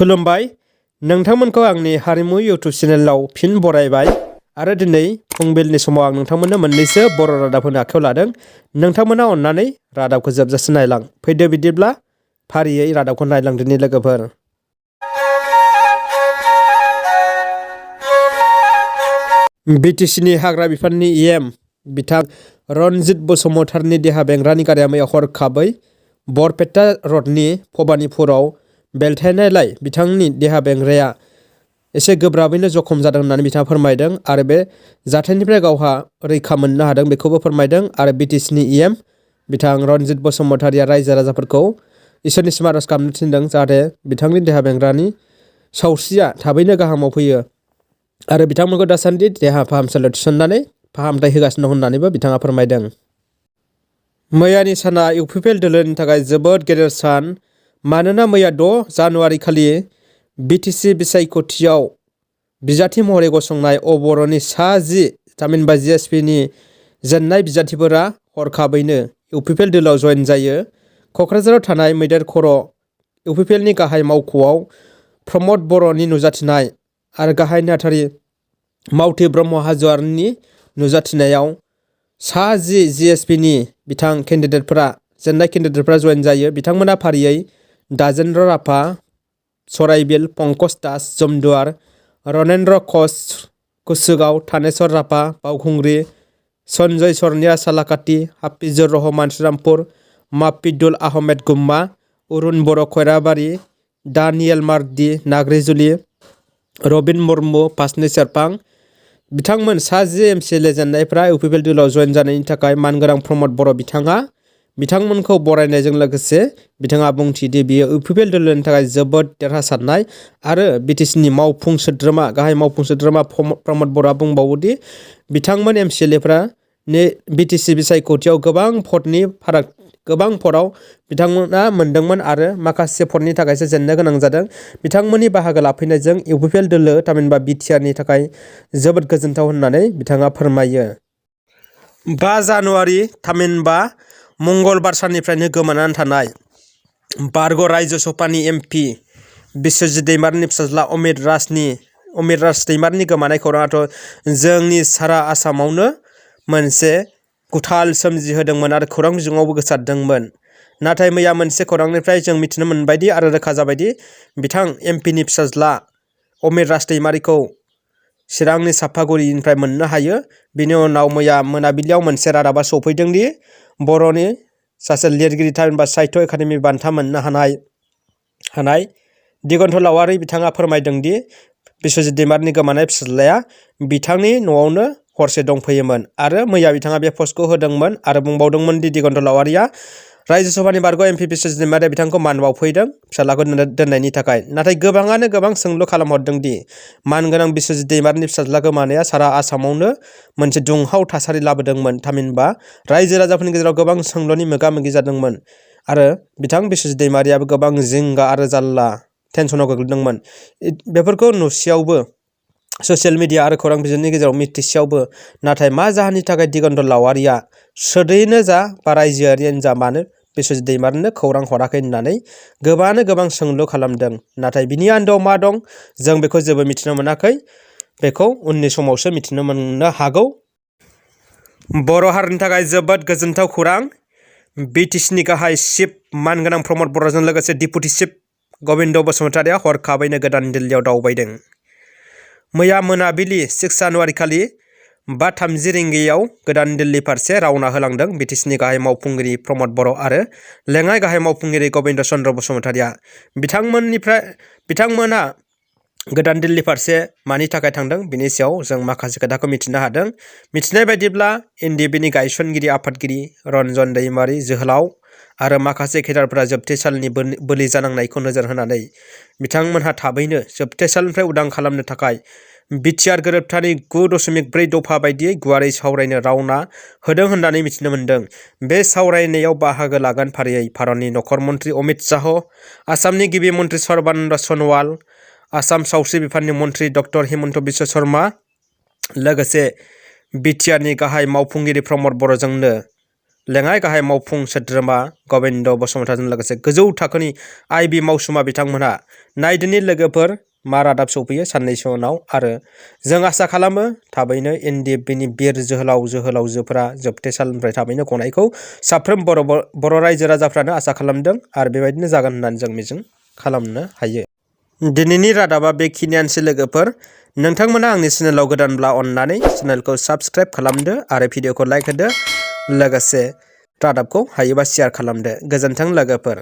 खुलुमबाय नोंथांमोनखौ आंनि हारिमु इउट्युब चेनेलाव फिन बरायबाय आरो दिनै फुंबिलिनि समाव आं नोंथांमोननो मोननैसो बर' रादाबफोरनि आखायाव लादों। नोंथांमोना अन्नानै रादाबखौ जोबजासिम नायलां। फैदो बिदिब्ला फारियै रादाबखौ नायलांदिनि लोगोफोर। बिटिसिनि हाग्रा बिफाननि EM बिथां रनजित बसुमतारिनि देहा बेंग्रानि गारिया मैया हरखाबै बरपेटा रडनि भबानिपुराव बेलथायनायलाय बिथांनि देहा बेंग्राया एसे गोब्राबैनो जखम जादों होननानै बिथाङा फोरमायदों आरो बे जाथायनिफ्राय गावहा रैखा मोननो हादों बेखौबो फोरमायदों। आरो बिटिसिनि EM बिथां रनजित बसुमतारिया रायजो राजाफोरखौ इसोरनिसिम आरज गाबनो थिनदों जाहाथे बिथांनि देहा बेंग्रानि सावस्रिया थाबैनो गाहामाव फैयो आरो बिथांमोनखौ दासान्दि देहा फाहामसालियाव थिसननानै फाहामथाय होगासिनो दं होननानैबो बिथाङा फोरमायदों। मैयानि साना UPPL दोलोनि थाखाय जोबोद गेदेर सान, मानोना मैया 6 जानुवारि खालि बिटिसि बिसायख'थियाव बिजाथि महरै गसंनाय बर'नि सा 10 थामहिनबा GSPनि जेननाय बिजाथिफोरा हरखाबैनो UPPL दोलोआव जयेन जायो। क'क्राझाराव थानाय मैदेर खर' UPPLनि गाहाय मावख'आव प्रमद बर'नि नुजाथिनाय आरो गाहाय नेहाथारि मावथि ब्रह्म हाज'वारिनि नुजाथिनायाव सा 10 GSPनि बिथां केन्डिडेटफोरा जेननाय केन्डिडेटफोरा जयेन जायो। बिथांमोना फारियै दाजेन्द्र राभा, सराइबिल, पंकज दास, जमदुवार, रनेन्द्र कच, कुसुगाव, थानेश्वर राभा, बावखुंग्रि, सन्जय सरनिया सालाकाटि, हाफिजुर रहमान श्रीरामपुर, माफिदुल आहमेद गुम्मा, अरुण बर' खैराबारि, दानियेल मार्दि नाग्रिजुलि, रबिन मुर्मु फासनि सेरफां। बिथांमोन सा 10 MCLA जेननायफ्रा UPPL दोलोआव जयेन जानायनि थाखाय मानगोनां प्रमद बर' बिथाङा बिथांमोनखौ बरायनायजों लोगोसे बिथाङा बुंथिदि बियो UPPL दोलोनि थाखाय जोबोद देरहासारनाय आरो बिटिसिनि मावफुं सोद्रोमा गाहाय मावफुं सोद्रोमा प्रमद बर'आ बुंबावोदि बिथांमोन MCLAफ्रा बिटिसि बिसायख'थियाव गोबां भटआव बिथांमोना मोनदोंमोन आरो माखासे भटनि थाखायसो जेननो गोनां जादों। बिथांमोननि बाहागो लाफैनायजों UPPL दोलो थामहिनबा BTRनि थाखाय जोबोद गोजोनथाव होननानै बिथाङा फोरमायो। 5 जानुवारि थामहिनबा मंगलबार साननिफ्रायनो गोमानानै थानाय बारग' रायजो सभानि MP बिस्वजित दैमारिनि फिसाज्ला अमित राज दैमारिनि गोमानाय खौराङाथ' जोंनि सारा आसामावनो मोनसे गुथाल सोमजिहोदोंमोन आरो खौरां बिजोङावबो गोसारदोंमोन। नाथाय मैया मोनसे खौरांनिफ्राय जों मिथिनो मोनबायदि आरो रोखा जाबायदि बिथां MPनि फिसाज्ला अमित राज दैमारिखौ चिरांनि सापागुरिनिफ्राय मोननो हायो। बिनि उनाव मैया मोनाबिलियाव मोनसे रादाबा सफैदोंदि बर'नि सासे लिरगिरि थामहिनबा साहित्य एकाडेमि बान्था मोननो हानाय दिगन्त लावारि बिथाङा फोरमायदोंदि बिस्वजित दैमारिनि गोमानाय फिसाज्लाया बिथांनि न'आवनो हरसे दंफैयोमोन आरो मैया बिथाङा बे पस्टखौ होदोंमोन आरो बुंबावदोंमोन दि दिगन्त लावारिया रायजो सभानि बारग' MP बिस्वजित दैमारिया बिथांखौ मान बावफैदों फिसाज्लाखौ दोननायनि थाखाय। नाथाय गोबाङानो गोबां सोंलु खालामहरदोंदि मानगोनां बिस्वजित दैमारिनि फिसाज्ला गोमानाया सारा आसामावनो मोनसे दुंहाव थासारि लाबोदोंमोन थामहिनबा रायजो राजाफोरनि गेजेराव गोबां सोंलुनि मोगा मोगि जादोंमोन आरो बिथां बिस्वजित दैमारियाबो गोबां जिंगा आरो जारला टेनसनाव गोग्लैदोंमोन। बेफोरखौ नुसेयावबो ससियेल मिडिया आरो खौरां बिजोंनि गेजेराव मिथिसेयावबो नाथाय मा जाहोननि थाखाय दिगन्त लावारिया सोरदैनो जा बा रायजोआरियानो जा मानो बिस्वजित दैमारिनो खौरां हराखै होननानै गोबाङानो गोबां सोंलु खालामदों। नाथाय बिनि आन्दोआव मा दं जों बेखौ जेबो मिथिनो मोनाखै, बेखौ उननि समावसो मिथिनो मोननो हागौ। बर' हारिनि थाखाय जोबोद गोजोनथाव खौरां। बिटिसिनि गाहाय चिफ मानगोनां प्रमद बर'जों लोगोसे डिपुटि चिफ गबिन्द बसुमतारिया हरखाबैनो गोदान दिल्लीयाव दावबायदों। मैया मोनाबिलि 6 जानुवारि खालि 5:30 रिंगायाव गोदान दिल्ली फारसे रावना होलांदों बिटिसिनि गाहाय मावफुंगिरि प्रमद बर' आरो लेङाइ गाहाय मावफुंगिरि गबिन्द चन्द्र बसुमतारिया। बिथांमोना गोदान दिल्ली फारसे मानि थाखाय थांदों बिनि सायाव जों माखासे खोथाखौ मिथिनो हादों। मिथिनाय बायदिब्ला NDBनि गायसनगिरि आफादगिरि रन्जन दैमारि जोहोलाव आरो माखासे केडारफोरा जोबथेसालिनि बोलि जानांनायखौ नोजोर होनानै बिथांमोनहा थाबैनो जोबथेसालिनिफ्राय उदां खालामनो थाखाय BTR गोरोबथानि 9.4 दफा बायदियै गुवारै सावरायनो रावना होदों होननानै मिथिनो मोन्दों। बे सावरायनायाव बाहागो लागोन फारियै भारतनि नखर मन्त्रि अमित शाह, आसामनि गिबि मन्त्रि सर्बानन्द सन'वाल, आसाम सावस्रि बिफाननि मन्त्रि डक्टर हिमन्त बिश्व शर्मा लोगोसे BTRनि गाहाय मावफुंगिरि प्रमद बर'जोंनो लेङाइ गाहाय मावफुं सोद्रोमा गबिन्द बसुमतारीजों लोगोसे गोजौ थाखोनि आइबि मावसुमा बिथांमोनहा नायदोनि लोगोफोर मा रादाब सौफैयो साननैसो उनाव आरो जों आसा खालामो थाबैनो एनडिएफबिनि बिर जोहोलाव जोहोलावजोफोरा जोबथेसालिनिफ्राय थाबैनो गनायखौ साफ्रोम बर' रायजो राजाफ्रानो आसा खालामदों आरो बेबायदिनो जागोन होननानै जों मिजिं खालामनो हायो। दिनैनि रादाबा बेखिनियानोसै लोगोफोर। नोंथांमोना आंनि चेनेलाव गोदानब्ला अननानै चेनेलखौ साबस्क्राइब खालामदो आरो भिडिअखौ लाइक होदो लोगोसे रादाबखौ हायोबा शेयार खालामदो। गोजोन्थों लोगोफोर।